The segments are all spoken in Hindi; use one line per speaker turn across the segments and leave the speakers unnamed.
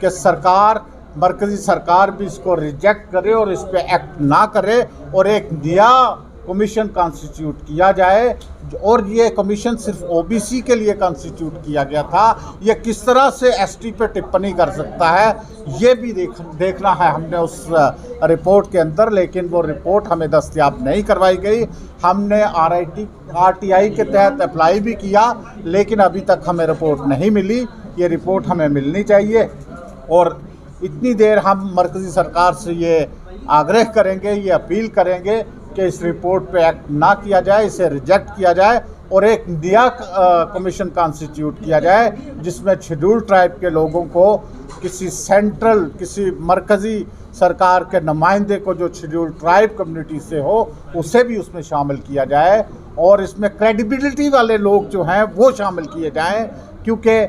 कि सरकार, मरकज़ी सरकार भी इसको रिजेक्ट करे और इस पर एक्ट ना करे और एक नया कमीशन कॉन्स्टिट्यूट किया जाए। और ये कमीशन सिर्फ ओबीसी के लिए कॉन्स्टिट्यूट किया गया था, ये किस तरह से एसटी पे टिप्पणी कर सकता है ये भी देखना है हमने उस रिपोर्ट के अंदर, लेकिन वो रिपोर्ट हमें दस्तयाब नहीं करवाई गई। हमने आरटीआई के तहत अप्लाई भी किया, लेकिन अभी तक हमें रिपोर्ट नहीं मिली। ये रिपोर्ट हमें मिलनी चाहिए और इतनी देर हम मरकज़ी सरकार से ये आग्रह करेंगे, ये अपील करेंगे कि इस रिपोर्ट पे एक्ट ना किया जाए, इसे रिजेक्ट किया जाए और एक नया कमीशन कॉन्स्टिट्यूट किया जाए जिसमें शेड्यूल ट्राइब के लोगों को किसी मरकज़ी सरकार के नुमाइंदे को जो शेड्यूल ट्राइब कम्युनिटी से हो उसे भी उसमें शामिल किया जाए और इसमें क्रेडिबिलिटी वाले लोग जो हैं वो शामिल किए जाएं, क्योंकि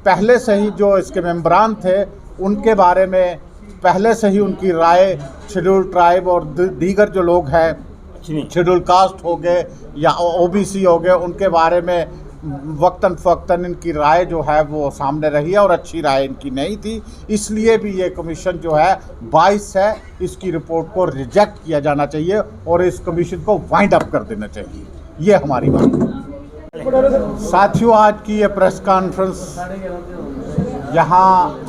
पहले से ही जो इसके मेंबरान थे उनके बारे में पहले से ही उनकी राय शेड्यूल ट्राइब और दीगर जो लोग हैं शेड्यूल कास्ट हो गए या ओबीसी हो गए, उनके बारे में वक्तन फ़वक्तन इनकी राय जो है वो सामने रही है और अच्छी राय इनकी नहीं थी। इसलिए भी ये कमीशन जो है 22 है, इसकी रिपोर्ट को रिजेक्ट किया जाना चाहिए और इस कमीशन को वाइंड अप कर देना चाहिए। ये हमारी बात है। साथियों, आज की ये प्रेस कॉन्फ्रेंस यहाँ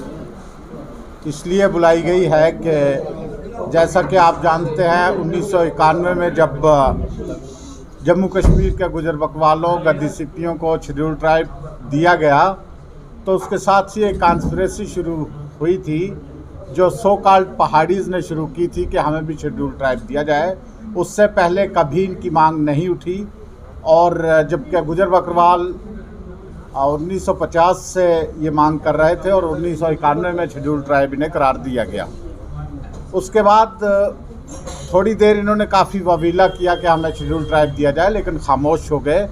इसलिए बुलाई गई है कि जैसा कि आप जानते हैं 1991 में जब जम्मू कश्मीर के गुजर बकवालों गद्दी सिप्पियों को शेड्यूल ट्राइब दिया गया, तो उसके साथ ही एक कॉन्स्पिरेसी शुरू हुई थी जो सो कॉल्ड पहाड़ीज़ ने शुरू की थी कि हमें भी शेड्यूल ट्राइब दिया जाए। उससे पहले कभी इनकी मांग नहीं उठी और जबकि गुजर बकरवाल 1950 से ये मांग कर रहे थे और 1991 में शेड्यूल ट्राइब इन्हें करार दिया गया। उसके बाद थोड़ी देर इन्होंने काफ़ी ववीला किया कि हमें शेड्यूल ट्राइब दिया जाए, लेकिन खामोश हो गए।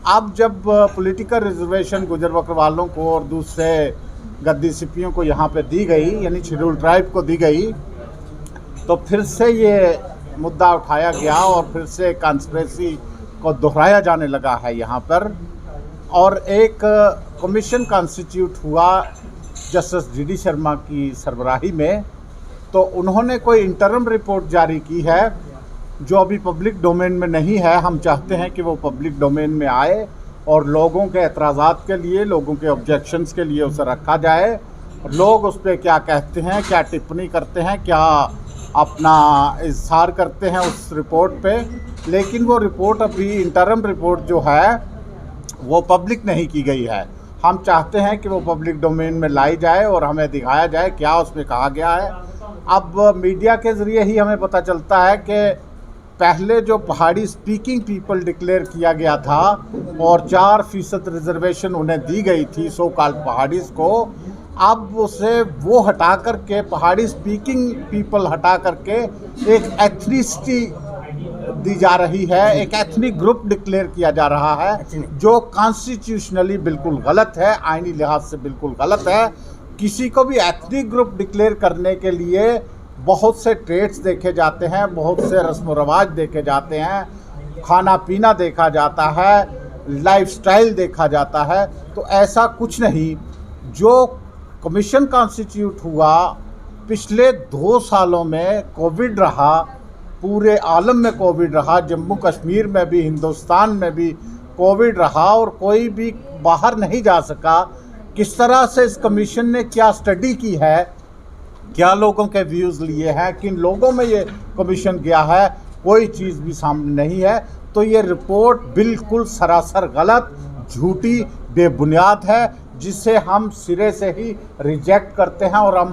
अब जब पॉलिटिकल रिजर्वेशन गुजर बकरवालों को और दूसरे गद्दी सिप्पियों को यहाँ पे दी गई, यानी शेड्यूल ट्राइब को दी गई, तो फिर से ये मुद्दा उठाया गया और फिर से कॉन्स्पिरेसी को दोहराया जाने लगा है यहाँ पर। और एक कमीशन कॉन्स्टिट्यूट हुआ जस्टिस डी शर्मा की सरबराही में, तो उन्होंने कोई इंटरम रिपोर्ट जारी की है जो अभी पब्लिक डोमेन में नहीं है। हम चाहते हैं कि वो पब्लिक डोमेन में आए और लोगों के एतराज़ात के लिए, लोगों के ऑब्जेक्शंस के लिए उसे रखा जाए। लोग उस पर क्या कहते हैं, क्या टिप्पणी करते हैं, क्या अपना इज़हार करते हैं उस रिपोर्ट पे। लेकिन वो रिपोर्ट अभी इंटरम रिपोर्ट जो है वो पब्लिक नहीं की गई है। हम चाहते हैं कि वो पब्लिक डोमेन में लाई जाए और हमें दिखाया जाए क्या उसमें कहा गया है। अब मीडिया के ज़रिए ही हमें पता चलता है कि पहले जो पहाड़ी स्पीकिंग पीपल डिक्लेयर किया गया था और 4% रिजर्वेशन उन्हें दी गई थी सो कॉल्ड पहाड़ीज़ को, अब उसे वो हटा करके पहाड़ी स्पीकिंग पीपल हटा करके एक एथनिसिटी दी जा रही है, एक एथनिक ग्रुप डिक्लेयर किया जा रहा है जो कॉन्स्टिट्यूशनली बिल्कुल गलत है, आईनी लिहाज से बिल्कुल गलत है। किसी को भी एथनिक ग्रुप डिक्लेयर करने के लिए बहुत से ट्रेड्स देखे जाते हैं, बहुत से रस्म व रवाज देखे जाते हैं, खाना पीना देखा जाता है, लाइफस्टाइल देखा जाता है। तो ऐसा कुछ नहीं। जो कमीशन कॉन्स्टिट्यूट हुआ पिछले 2 सालों में कोविड रहा, पूरे आलम में कोविड रहा, जम्मू कश्मीर में भी, हिंदुस्तान में भी कोविड रहा और कोई भी बाहर नहीं जा सका। किस तरह से इस कमीशन ने क्या स्टडी की है, क्या लोगों के व्यूज़ लिए हैं, किन लोगों में ये कमीशन गया है, कोई चीज़ भी सामने नहीं है। तो ये रिपोर्ट बिल्कुल सरासर गलत, झूठी, बेबुनियाद है, जिसे हम सिरे से ही रिजेक्ट करते हैं और हम